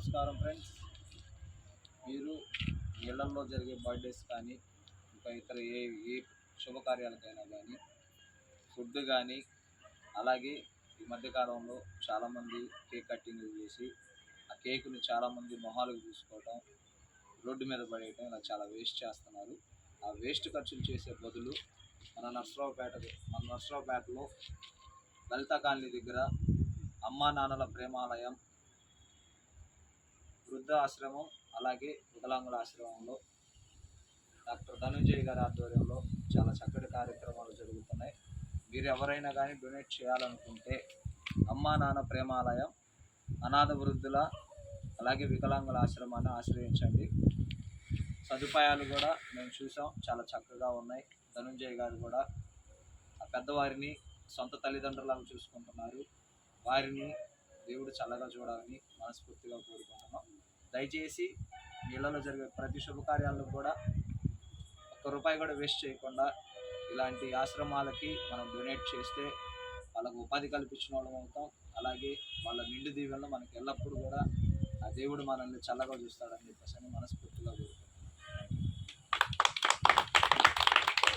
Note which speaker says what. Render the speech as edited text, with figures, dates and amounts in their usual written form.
Speaker 1: నమస్కారం ఫ్రెండ్స్. మీరు ఇళ్లల్లో జరిగే బర్త్డేస్ కానీ ఇంకా ఇతర ఏ శుభకార్యాలకైనా కానీ ఫుడ్ కానీ, అలాగే ఈ మధ్యకాలంలో చాలామంది కేక్ కటింగ్లు చేసి ఆ కేకుని చాలామంది మొహాలకు చూసుకోవటం, రోడ్డు మీద పడేయటం ఇలా చాలా వేస్ట్ చేస్తున్నారు. ఆ వేస్ట్ ఖర్చులు చేసే బదులు మన నర్సరావుపేటలో లలిత కాలనీ దగ్గర అమ్మా నాన్నల ప్రేమాలయం, వృద్ధ ఆశ్రమం, అలాగే వికలాంగుల ఆశ్రమంలో డాక్టర్ ధనుంజయ్ గారి ఆధ్వర్యంలో చాలా చక్కటి కార్యక్రమాలు జరుగుతున్నాయి. మీరు ఎవరైనా కానీ డొనేట్ చేయాలనుకుంటే అమ్మా నాన్న ప్రేమాలయం, అనాథ వృద్ధుల, అలాగే వికలాంగుల ఆశ్రమాన్ని ఆశ్రయించండి. సదుపాయాలు కూడా మేము చూసాం, చాలా చక్కగా ఉన్నాయి. ధనుంజయ్ గారు కూడా ఆ పెద్దవారిని సొంత తల్లిదండ్రులాగా చూసుకుంటున్నారు. వారిని దేవుడు చల్లగా చూడాలని మనస్ఫూర్తిగా కోరుకుంటున్నాం. దయచేసి మీ ఇళ్లలో జరిగే ప్రతి శుభకార్యాలను కూడా ₹1 కూడా వేస్ట్ చేయకుండా ఇలాంటి ఆశ్రమాలకి మనం డొనేట్ చేస్తే వాళ్ళకు ఉపాధి కల్పించిన వాళ్ళం అవుతాం. అలాగే వాళ్ళ నిండు దీవెనలు మనకి ఎల్లప్పుడూ కూడా ఆ దేవుడు మనల్ని చల్లగా చూస్తాడని చెప్పేసి మనస్ఫూర్తిగా కోరుకుంటున్నాం.